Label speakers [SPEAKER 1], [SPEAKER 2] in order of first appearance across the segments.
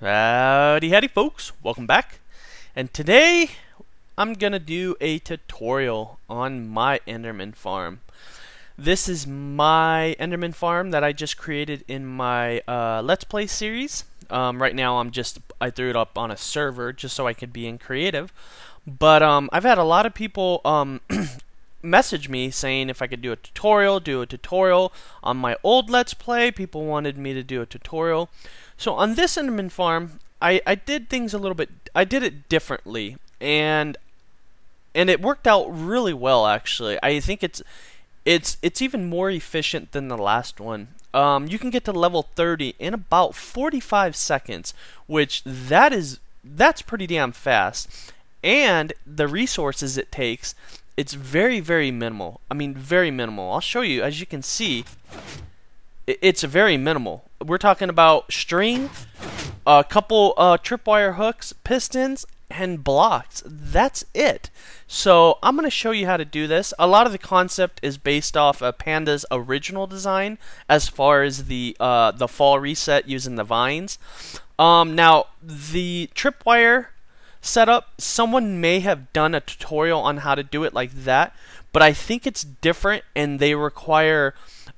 [SPEAKER 1] Howdy folks, welcome back. And today I'm gonna do a tutorial on my Enderman farm. This is my Enderman farm that I just created in my Let's Play series. Right now I threw it up on a server just so I could be in creative. But I've had a lot of people message me saying if I could do a tutorial on my old Let's Play. People wanted me to do a tutorial. So on this Enderman farm, I did things a little bit. I did it differently, and it worked out really well. Actually, I think it's even more efficient than the last one. You can get to level 30 in about 45 seconds, which that's pretty damn fast. And the resources it takes, it's very minimal. I mean, very minimal. I'll show you. As you can see, it's very minimal. We're talking about string, a couple tripwire hooks, pistons, and blocks. That's it. So I'm going to show you how to do this. A lot of the concept is based off of Panda's original design, as far as the fall reset using the vines. Now the tripwire setup, someone may have done a tutorial on how to do it like that, but I think it's different, and they require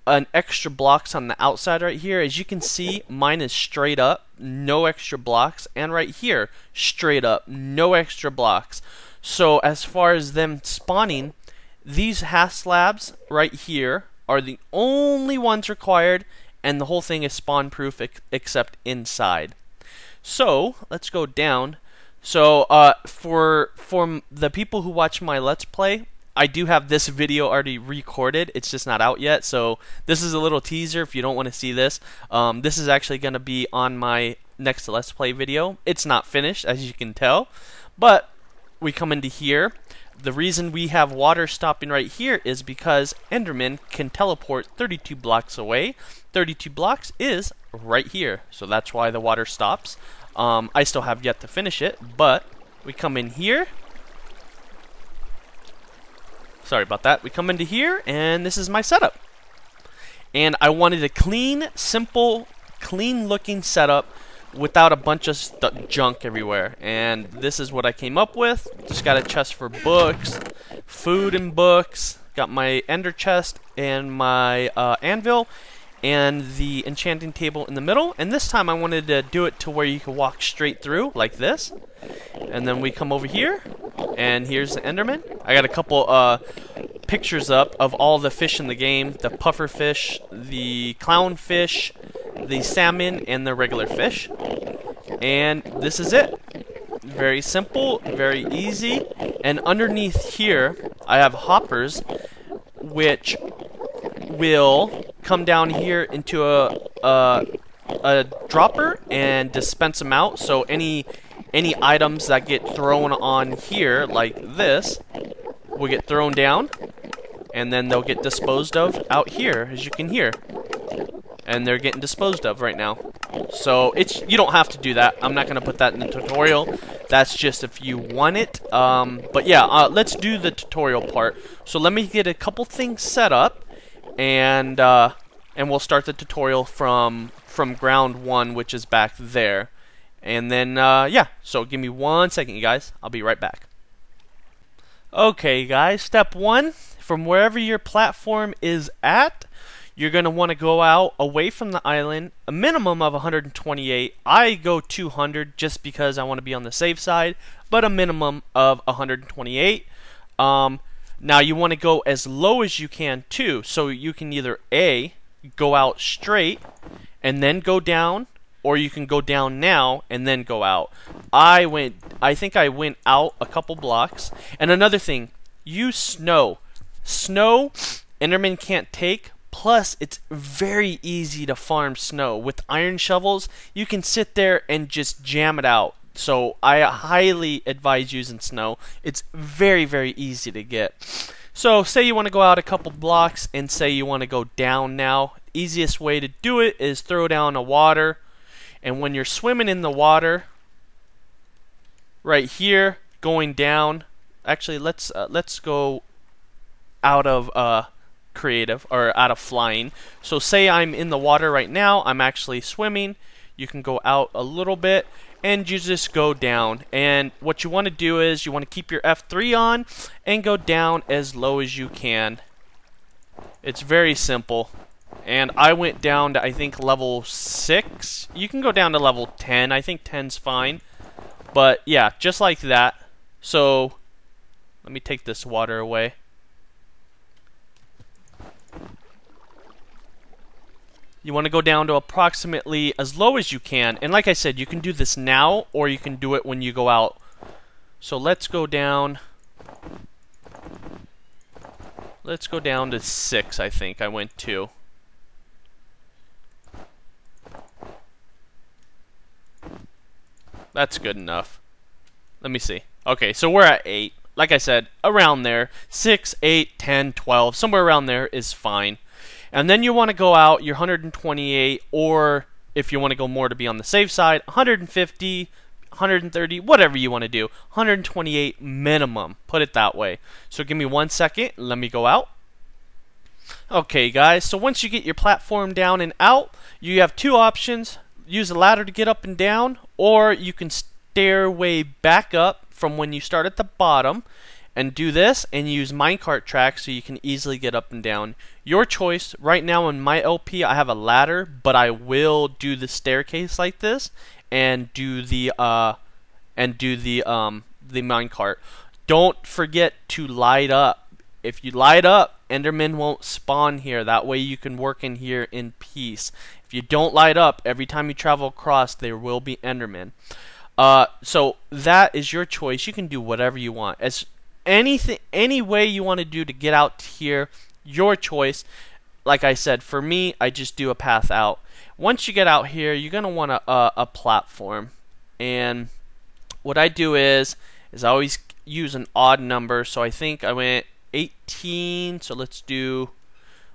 [SPEAKER 1] an extra blocks on the outside right here. As you can see, mine is straight up, no extra blocks, and right here, straight up, no extra blocks. So as far as them spawning, these half slabs right here are the only ones required, and the whole thing is spawn proof except inside. So let's go down. So for the people who watch my Let's Play, I do have this video already recorded. It's just not out yet, so this is a little teaser if you don't want to see this. This is actually going to be on my next Let's Play video. It's not finished, as you can tell, but we come into here. The reason we have water stopping right here is because Enderman can teleport 32 blocks away. 32 blocks is right here, so that's why the water stops. I still have yet to finish it, but we come in here. Sorry about that. We come into here, and this is my setup. And I wanted a clean, simple, clean-looking setup without a bunch of junk everywhere. And this is what I came up with. Just got a chest for books, food and books. Got my ender chest and my anvil, and the enchanting table in the middle. And this time I wanted to do it to where you can walk straight through like this. And then we come over here, and here's the Enderman. I got a couple pictures up of all the fish in the game: the puffer fish, the clownfish, the salmon, and the regular fish. And this is it. Very simple, very easy. And underneath here I have hoppers, which will come down here into a dropper and dispense them out. So any items that get thrown on here like this will get thrown down, and then they'll get disposed of out here, as you can hear. And they're getting disposed of right now. So you don't have to do that. I'm not going to put that in the tutorial. That's just if you want it. But yeah, let's do the tutorial part. So let me get a couple things set up, and we'll start the tutorial from ground one, which is back there. And then yeah, so give me 1 second, you guys. I'll be right back. Okay guys, step one, from wherever your platform is at, you're going to want to go out away from the island, a minimum of 128. I go 200 just because I want to be on the safe side, but a minimum of 128. Now you want to go as low as you can too, so you can either A, go out straight and then go down, or you can go down now and then go out. I think I went out a couple blocks. And another thing, use snow. Snow, Enderman can't take. Plus, it's very easy to farm snow. With iron shovels, you can sit there and just jam it out. So I highly advise using snow. It's very easy to get. So say you want to go out a couple blocks, and say you want to go down now. Easiest way to do it is throw down a water. And when you're swimming in the water, right here, going down. Actually, let's go out of creative, or out of flying. So say I'm in the water right now. I'm actually swimming. you can go out a little bit, and you just go down. And what you want to do is you want to keep your F3 on and go down as low as you can. It's very simple. And I went down to, I think, level 6. You can go down to level 10. I think 10's fine. But yeah, just like that. So let me take this water away. You want to go down to approximately as low as you can. And like I said, you can do this now, or you can do it when you go out. So let's go down. Let's go down to 6, I think I went to. That's good enough. Let me see. Okay, so we're at 8. Like I said, around there. 6, 8, 10, 12. Somewhere around there is fine. And then you want to go out your 128, or if you want to go more to be on the safe side, 150, 130, whatever you want to do. 128 minimum. Put it that way. So give me 1 second. Let me go out. Okay, guys. So once you get your platform down and out, you have 2 options. Use a ladder to get up and down, or you can stairway back up from when you start at the bottom and do this and use minecart tracks so you can easily get up and down. Your choice. Right now in my LP I have a ladder, but I will do the staircase like this and do the minecart. Don't forget to light up. If you light up, Enderman won't spawn here. That way you can work in here in peace. If you don't light up, every time you travel across, there will be Enderman. So that is your choice. You can do whatever you want. As any way you want to do to get out here, your choice. Like I said, for me, I just do a path out. Once you get out here, you're gonna want a platform. And what I do is I always use an odd number. So I think I went 18. So let's do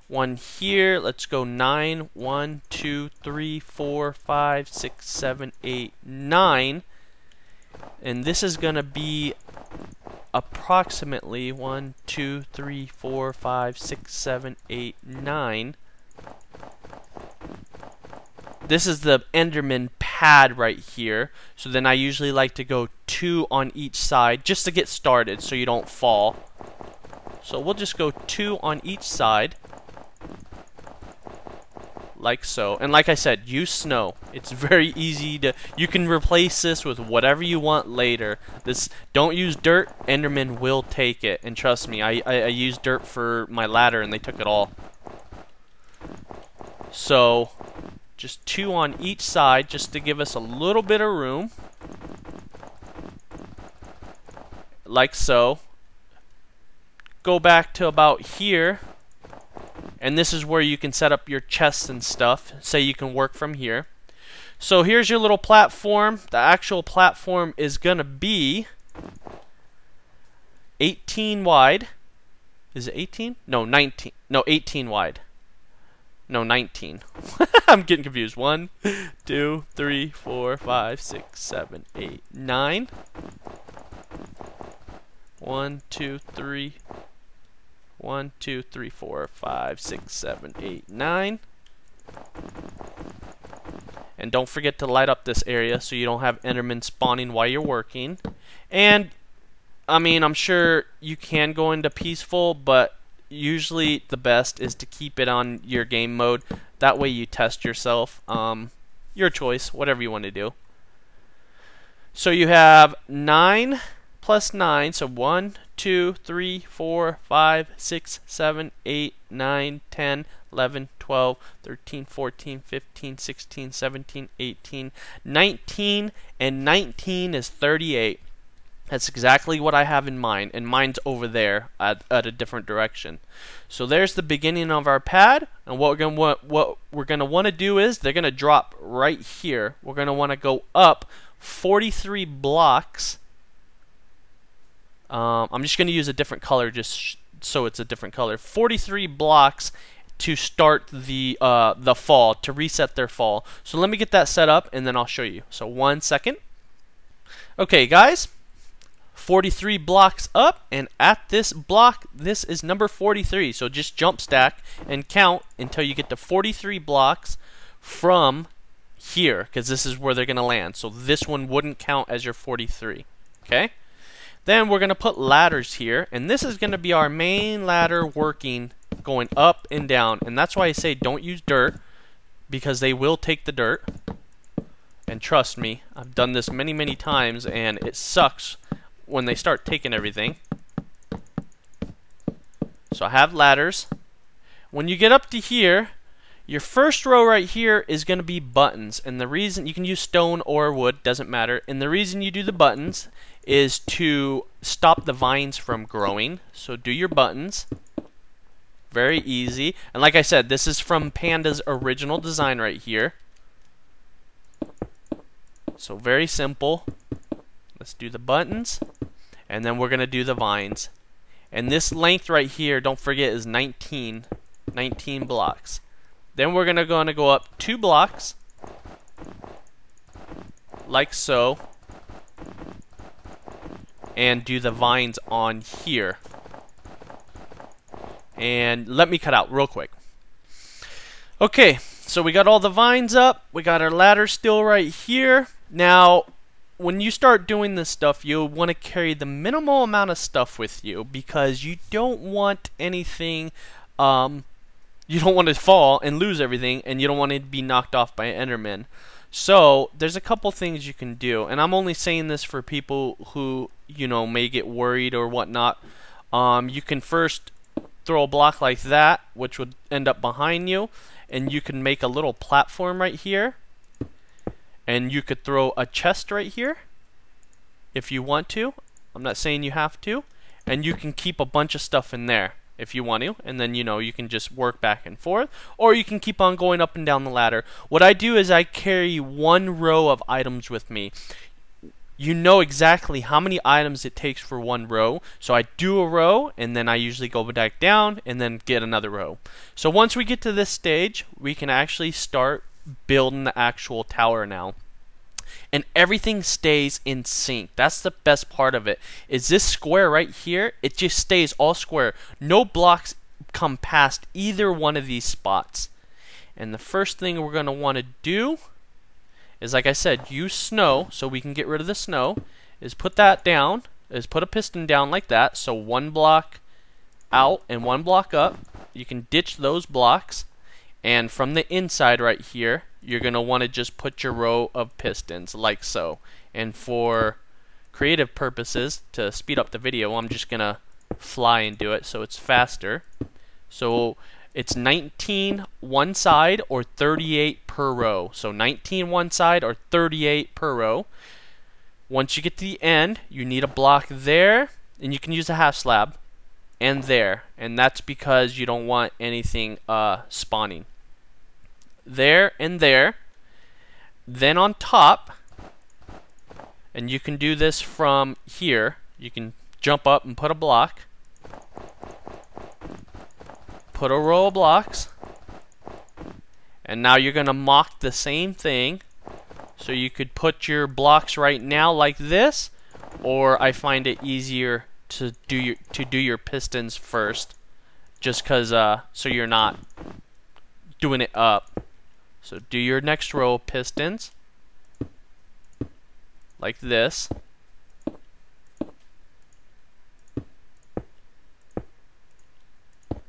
[SPEAKER 1] one here. Let's go 9. 1, 2, 3, 4, 5, 6, 7, 8, 9. And this is gonna be approximately 1, 2, 3, 4, 5, 6, 7, 8, 9. This is the Enderman pad right here. So then I usually like to go 2 on each side just to get started so you don't fall. So we'll just go 2 on each side. Like so. And like I said, use snow. It's very easy to... You can replace this with whatever you want later. Don't use dirt. Enderman will take it. And trust me, I used dirt for my ladder and they took it all. So, just 2 on each side just to give us a little bit of room. Like so. Go back to about here. And this is where you can set up your chests and stuff. Say you can work from here. So here's your little platform. The actual platform is going to be 18 wide. Is it 18? No, 19. No, 18 wide. No, 19. I'm getting confused. 1, 2, 3, 4, 5, 6, 7, 8, 9. 1, 2, 3. 1, 2, 3, 4, 5, 6, 7, 8, 9. And don't forget to light up this area so you don't have Enderman spawning while you're working. And, I mean, I'm sure you can go into peaceful, but usually the best is to keep it on your game mode. That way you test yourself. Your choice, whatever you want to do. So you have 9 plus 9, so 1, 2, 3, 4, 5, 6, 7, 8, 9, 10, 11, 12, 13, 14, 15, 16, 17, 18, 19, and 19 is 38. That's exactly what I have in mind, and mine's over there at a different direction. So there's the beginning of our pad, and what we're gonna want to do is they're gonna drop right here. We're gonna want to go up 43 blocks. I'm just going to use a different color just so it's a different color. 43 blocks to start the fall, to reset their fall. So let me get that set up and then I'll show you. So 1 second. Okay, guys. 43 blocks up, and at this block, this is number 43. So just jump stack and count until you get to 43 blocks from here, because this is where they're going to land. So this one wouldn't count as your 43. Okay? Then we're going to put ladders here, and this is going to be our main ladder working, going up and down. And that's why I say don't use dirt, because they will take the dirt. And trust me, I've done this many, many times, and it sucks when they start taking everything. So I have ladders. When you get up to here, your first row right here is going to be buttons. And the reason, you can use stone or wood, doesn't matter. And the reason you do the buttons is to stop the vines from growing. So do your buttons. Very easy. And like I said, this is from Panda's original design right here. So very simple. Let's do the buttons. And then we're going to do the vines. And this length right here, don't forget, is 19 blocks. Then we're going to go up 2 blocks, like so, and do the vines on here. And let me cut out real quick. Okay, so we got all the vines up. We got our ladder still right here. Now, when you start doing this stuff, you'll want to carry the minimal amount of stuff with you, because you don't want anything, you don't want to fall and lose everything, and you don't want to be knocked off by an Enderman. So there's a couple things you can do, and I'm only saying this for people who, you know, may get worried or whatnot. You can first throw a block like that, which would end up behind you, and you can make a little platform right here. And you could throw a chest right here if you want to. I'm not saying you have to. And you can keep a bunch of stuff in there if you want to. And then, you know, you can just work back and forth. Or you can keep on going up and down the ladder. What I do is I carry 1 row of items with me. You know exactly how many items it takes for 1 row. So I do a row, and then I usually go back down and then get another row. So once we get to this stage, we can actually start building the actual tower now, and everything stays in sync. That's the best part of it, is this square right here, it just stays all square. No blocks come past either one of these spots. And the first thing we're going to want to do is, like I said, use snow, so we can get rid of the snow, is put that down, is put a piston down like that, so 1 block out and 1 block up. You can ditch those blocks. And from the inside right here, you're going to want to just put your row of pistons like so. And for creative purposes, to speed up the video, I'm just going to fly and do it so it's faster. So it's 19 one side or 38 per row. So 19 one side or 38 per row. Once you get to the end, you need a block there, and you can use a half slab, and there. And that's because you don't want anything spawning. There and there. Then on top, and you can do this from here, you can jump up and put a block, put a row of blocks, and now you're going to mock the same thing. So you could put your blocks right now like this, or I find it easier to do your pistons first, just because so you're not doing it up. So do your next row of pistons like this.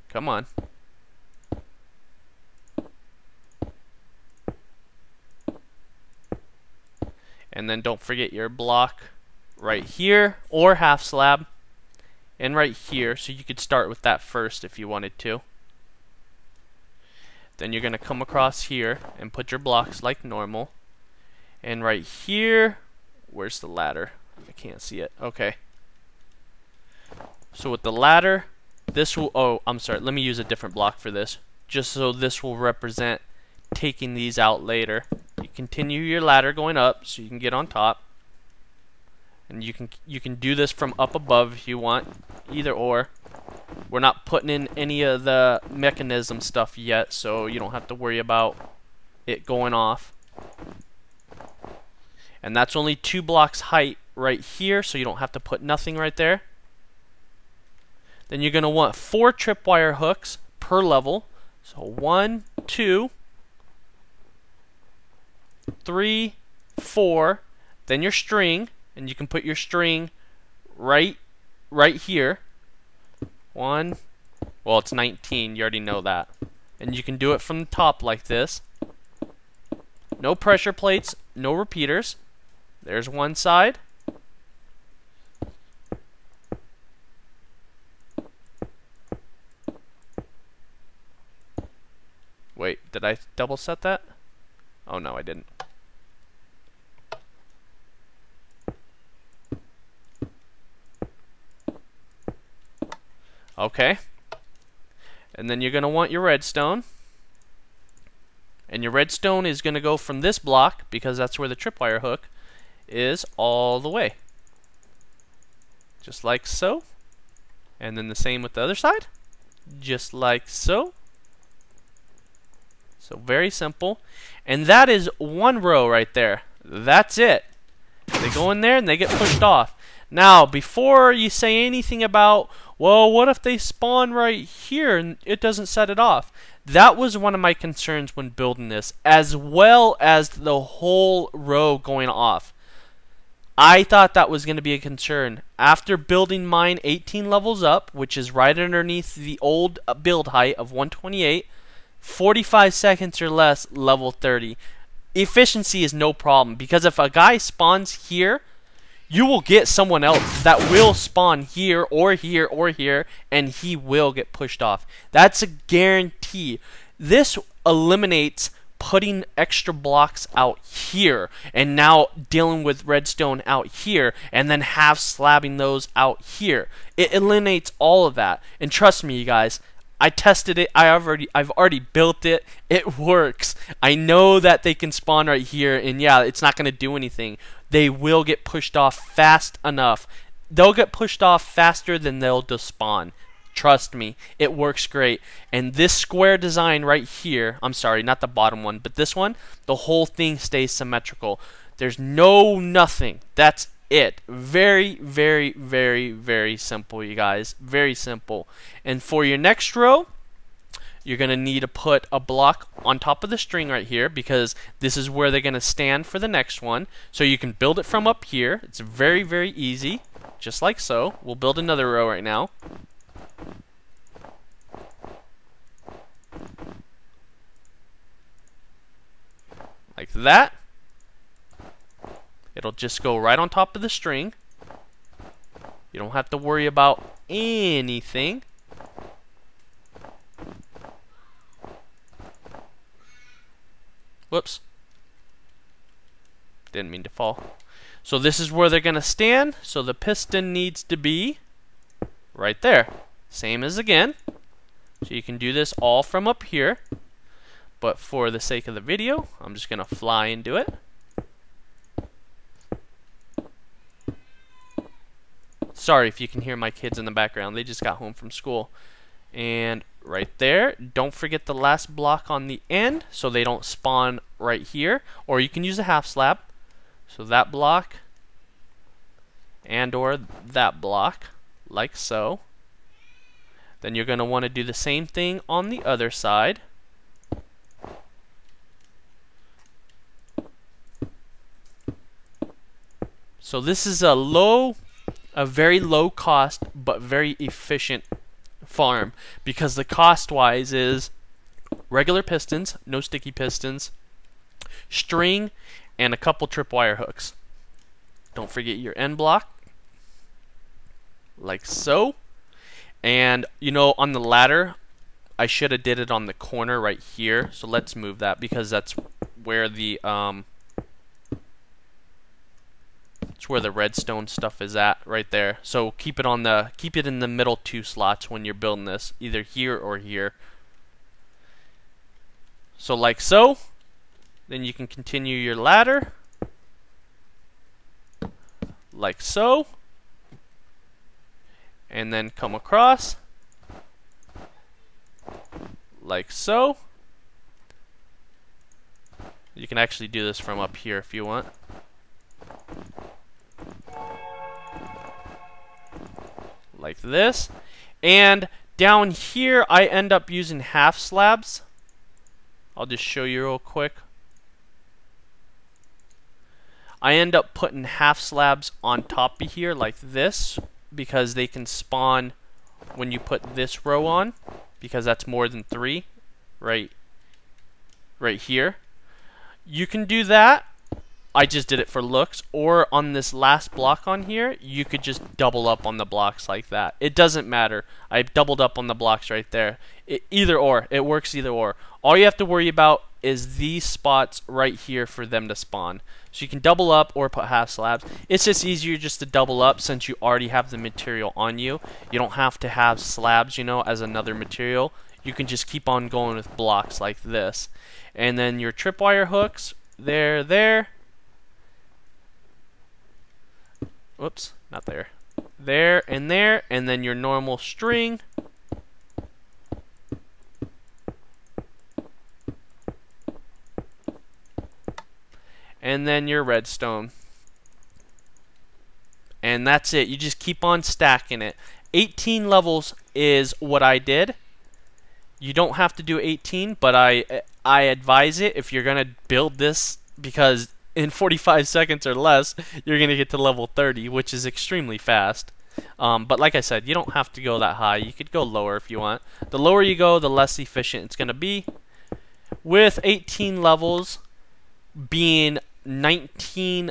[SPEAKER 1] Come on. And then don't forget your block right here, or half slab, and right here. So you could start with that first if you wanted to. Then you're going to come across here and put your blocks like normal. And right here, where's the ladder? I can't see it. Okay. So with the ladder, this will, oh, I'm sorry, let me use a different block for this, just so this will represent taking these out later. You continue your ladder going up so you can get on top. And you can do this from up above if you want, either or. We're not putting in any of the mechanism stuff yet, so you don't have to worry about it going off. And that's only 2 blocks height right here, so you don't have to put nothing right there. Then you're going to want 4 tripwire hooks per level. So 1, 2, 3, 4, then your string, and you can put your string right here. 1, well, it's 19, you already know that. And you can do it from the top like this. No pressure plates, no repeaters. There's one side. Wait, did I double set that? Oh no, I didn't. Okay. And then you're going to want your redstone. And your redstone is going to go from this block, because that's where the tripwire hook is, all the way. Just like so. And then the same with the other side. Just like so. So very simple. And that is one row right there. That's it. They go in there and they get pushed off. Now, before you say anything about, well, what if they spawn right here and it doesn't set it off? That was one of my concerns when building this, as well as the whole row going off. I thought that was going to be a concern. After building mine 18 levels up, which is right underneath the old build height of 128, 45 seconds or less, level 30. Efficiency is no problem, because if a guy spawns here, you will get someone else that will spawn here or here or here, and he will get pushed off. That's a guarantee. This eliminates putting extra blocks out here and now dealing with redstone out here and then half slabbing those out here. It eliminates all of that. And trust me, you guys, I tested it. I've already built it. It works. I know that they can spawn right here, and yeah, it's not going to do anything. They will get pushed off fast enough. They'll get pushed off faster than they'll despawn. Trust me, it works great. And this square design right here, I'm sorry, not the bottom one, but this one, the whole thing stays symmetrical. There's nothing. That's it. Very, very, very, very simple, you guys. Very simple. And for your next row, you're going to need to put a block on top of the string right here, because this is where they're going to stand for the next one. So you can build it from up here. It's very, very easy, just like so. We'll build another row right now. Like that. It'll just go right on top of the string. You don't have to worry about anything. Whoops. Didn't mean to fall. So this is where they're going to stand. So the piston needs to be right there. Same as again. So you can do this all from up here. But for the sake of the video, I'm just going to fly and do it. Sorry if you can hear my kids in the background. They just got home from school. And right there, don't forget the last block on the end so they don't spawn right here. Or you can use a half slab. So that block and or that block, like so. Then you're going to want to do the same thing on the other side. So this is a very low cost but very efficient farm, because the cost wise is regular pistons, no sticky pistons, string, and a couple tripwire hooks. Don't forget your end block, like so. And you know, on the ladder, I should have did it on the corner right here. So let's move that, because that's where the it's where the redstone stuff is at, right there. So keep it in the middle two slots when you're building this, either here or here. So like so. Then you can continue your ladder, like so, and then come across, like so. You can actually do this from up here if you want. Like this. And down here I end up using half slabs. I'll just show you real quick. I end up putting half slabs on top of here like this because they can spawn when you put this row on, because that's more than 3 right here. You can do that. I just did it for looks. Or on this last block on here, you could just double up on the blocks like that. It doesn't matter. I doubled up on the blocks right there. Either or. It works either or. All you have to worry about is these spots right here for them to spawn. So you can double up or put half slabs. It's just easier just to double up since you already have the material on you. You don't have to have slabs, you know, as another material. You can just keep on going with blocks like this. And then your tripwire hooks, there. Whoops, not there. There, and then your normal string. And then your redstone. And that's it. You just keep on stacking it. 18 levels is what I did. You don't have to do 18, but I advise it if you're going to build this, because in 45 seconds or less, you're going to get to level 30, which is extremely fast. But like I said, you don't have to go that high. You could go lower if you want. The lower you go, the less efficient it's going to be. With 18 levels being 19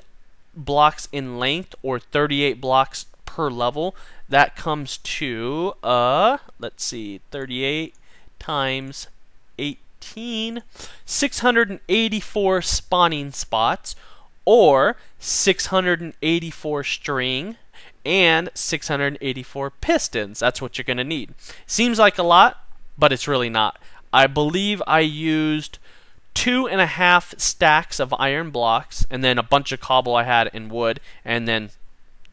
[SPEAKER 1] blocks in length or 38 blocks per level, that comes to, let's see, 38 times 18, 684 spawning spots, or 684 string and 684 pistons. That's what you're going to need. Seems like a lot, but it's really not. I believe I used 2.5 stacks of iron blocks, and then a bunch of cobble I had in wood, and then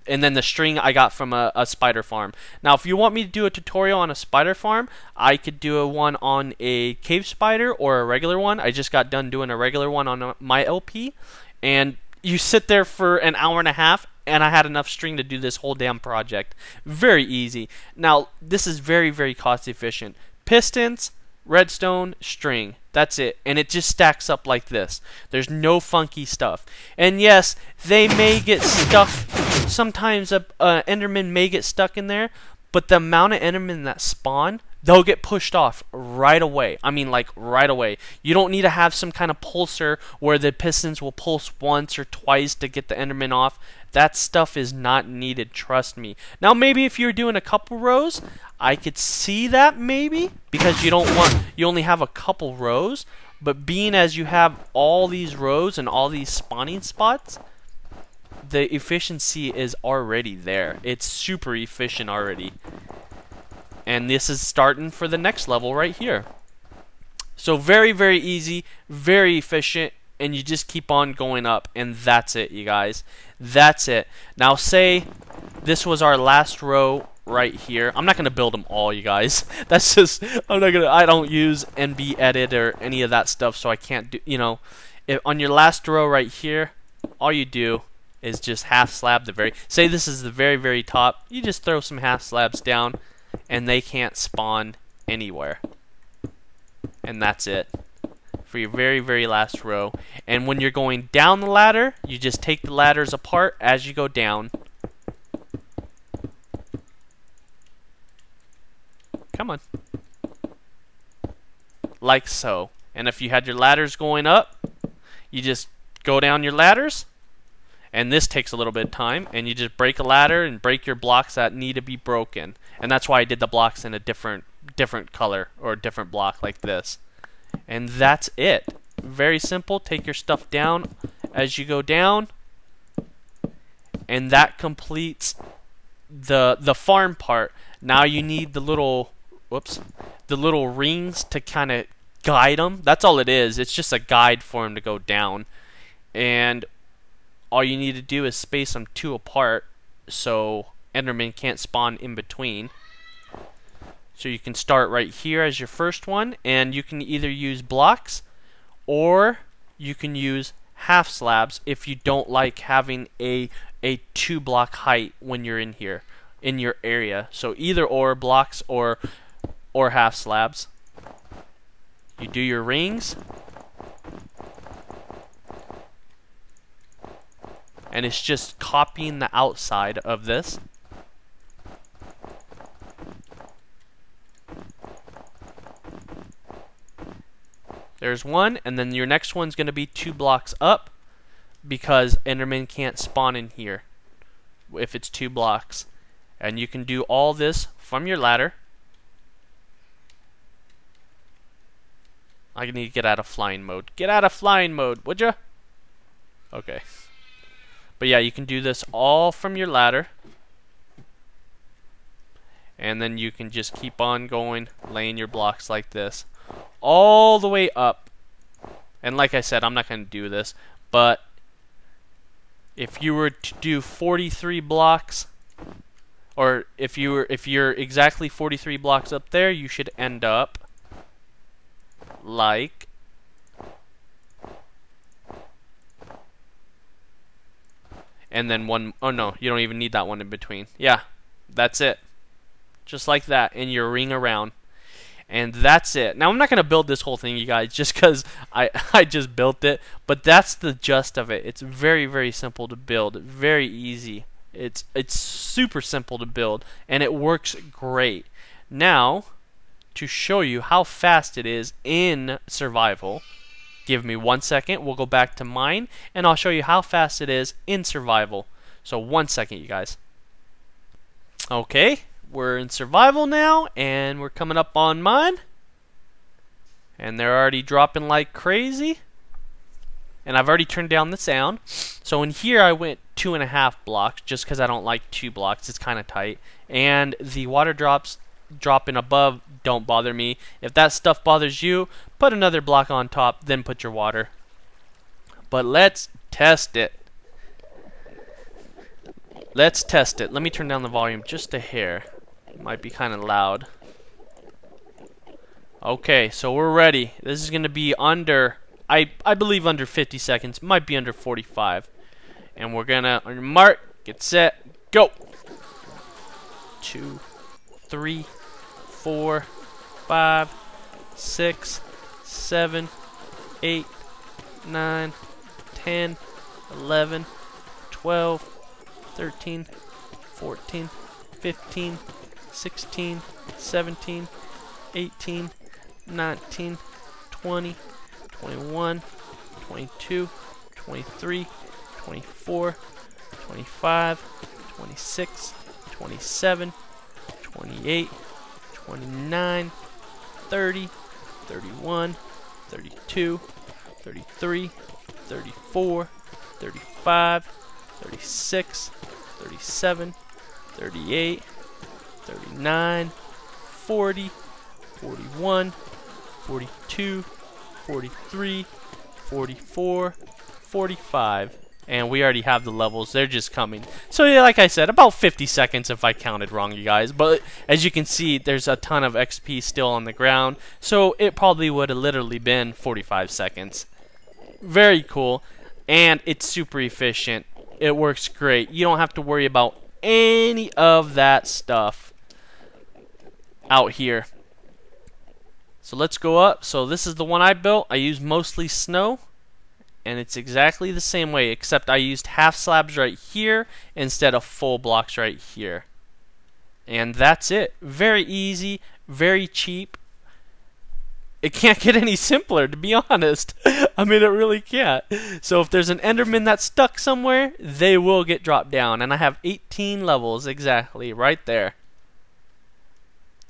[SPEAKER 1] the string I got from a spider farm. Now, if you want me to do a tutorial on a spider farm, I could do one on a cave spider or a regular one. I just got done doing a regular one on my LP, and you sit there for an hour and a half, and I had enough string to do this whole damn project. Very easy. Now, this is very, very cost efficient. Pistons, redstone, string. That's it. And it just stacks up like this. There's no funky stuff. And yes, they may get stuck. Sometimes Enderman may get stuck in there, but the amount of Endermen that spawn, they'll get pushed off right away. I mean, like, right away. You don't need to have some kind of pulser where the pistons will pulse once or twice to get the Enderman off. That stuff is not needed, trust me. Now, maybe if you're doing a couple rows, I could see that maybe, because you only have a couple rows. But being as you have all these rows and all these spawning spots, the efficiency is already there. It's super efficient already. And this is starting for the next level right here. So very, very easy, very efficient, and you just keep on going up, and that's it, you guys. That's it. Now, say this was our last row right here. I'm not gonna build them all, you guys. That's just, I don't use NB edit or any of that stuff, so I can't do, you know, on your last row right here, all you do is just half slab say this is the very, very top. You just throw some half slabs down, and they can't spawn anywhere. And that's it for your very, very last row. And when you're going down the ladder, you just take the ladders apart as you go down. Come on. Like so. And if you had your ladders going up, you just go down your ladders. And this takes a little bit of time, and you just break a ladder and break your blocks that need to be broken. And that's why I did the blocks in a different color or a different block like this. And that's it. Very simple. Take your stuff down as you go down, and that completes the farm part. Now you need the little rings to kind of guide them. That's all it is. It's just a guide for them to go down. And all you need to do is space them 2 apart so Enderman can't spawn in between. So you can start right here as your first one, and you can either use blocks or you can use half slabs if you don't like having a 2-block height when you're in here in your area. So either or, blocks or half slabs. You do your rings. and it's just copying the outside of this. There's one, and then your next one's going to be 2 blocks up, because Enderman can't spawn in here if it's 2 blocks. And you can do all this from your ladder. I need to get out of flying mode. Get out of flying mode, would ya? Okay. But yeah, you can do this all from your ladder. And then you can just keep on going, laying your blocks like this, all the way up. And like I said, I'm not going to do this, but if you were to do 43 blocks, or if you're exactly 43 blocks up there, you should end up like and then one, oh no, you don't even need that one in between. Yeah, that's it. Just like that, and you ring around. And that's it. Now, I'm not going to build this whole thing, you guys, just because I just built it. But that's the gist of it. It's very, very simple to build. Very easy. It's super simple to build, and it works great. Now, to show you how fast it is in survival, give me 1 second. We'll go back to mine, and I'll show you how fast it is in survival. So 1 second, you guys. Okay. We're in survival now, and we're coming up on mine. And they're already dropping like crazy. And I've already turned down the sound. So in here I went 2.5 blocks, just because I don't like 2 blocks. It's kind of tight. And the water drops dropping above don't bother me. If that stuff bothers you, put another block on top, then put your water. But let's test it. Let's test it. Let me turn down the volume just a hair. It might be kind of loud. Okay, so we're ready. This is going to be under, I believe under 50 seconds. Might be under 45. And we're going to, on your mark, get set, go. 2, 3, 4, 5, 6, 7, 8, 9, 10, 11, 12, 13, 14, 15, 16, 17, 18, 19, 20, 21, 22, 23, 24, 25, 26, 27, 28, 29, 30, 31, 32, 33, 34, 35, 36, 37, 38, 39, 40, 41, 42, 43, 44, 45. And we already have the levels. They're just coming. So yeah, like I said, about 50 seconds if I counted wrong, you guys. But as you can see, there's a ton of XP still on the ground. So it probably would have literally been 45 seconds. Very cool. And it's super efficient. It works great. You don't have to worry about any of that stuff out here. So let's go up. So this is the one I built. I used mostly snow. And it's exactly the same way, except I used half slabs right here instead of full blocks right here. And that's it. Very easy, very cheap. It can't get any simpler, to be honest. I mean, it really can't. So if there's an Enderman that's stuck somewhere, they will get dropped down. And I have 18 levels exactly right there.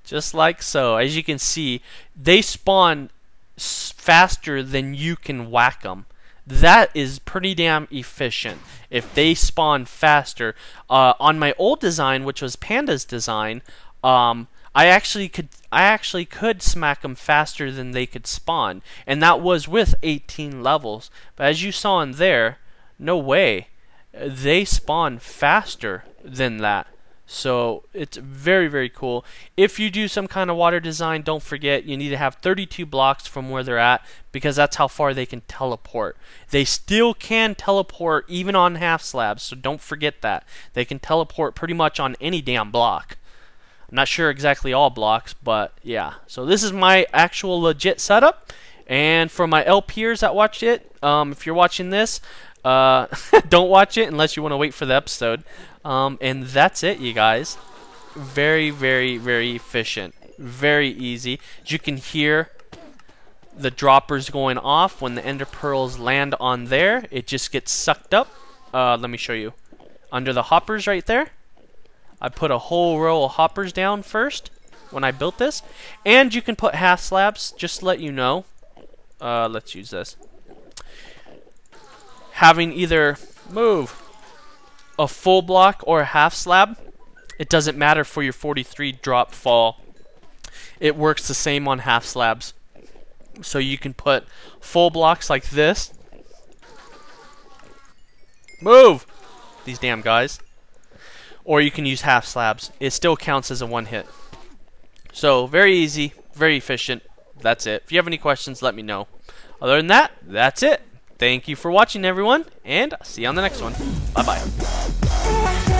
[SPEAKER 1] Just like so. As you can see, they spawn faster than you can whack them. That is pretty damn efficient. If they spawn faster, on my old design, which was Panda's design, I actually could smack them faster than they could spawn, and that was with 18 levels. But as you saw in there, no way, they spawn faster than that. So it's very, very cool. If you do some kind of water design, don't forget you need to have 32 blocks from where they're at, because that's how far they can teleport. They still can teleport even on half slabs, so don't forget that. They can teleport pretty much on any damn block. I'm not sure exactly all blocks, but yeah. So this is my actual legit setup. And for my LPers that watched it, if you're watching this, Don't watch it unless you want to wait for the episode. And that's it, you guys. Very, very, very efficient. Very easy. As you can hear the droppers going off when the ender pearls land on there. It just gets sucked up. Let me show you. Under the hoppers right there, I put a whole row of hoppers down first when I built this. And you can put half slabs, just to let you know. Let's use this. Having either a full block or a half slab, it doesn't matter for your 43 drop fall. It works the same on half slabs. So you can put full blocks like this. Move! These damn guys. Or you can use half slabs. It still counts as a one hit. So very easy, very efficient. That's it. If you have any questions, let me know. Other than that, that's it. Thank you for watching, everyone, and see you on the next one. Bye-bye.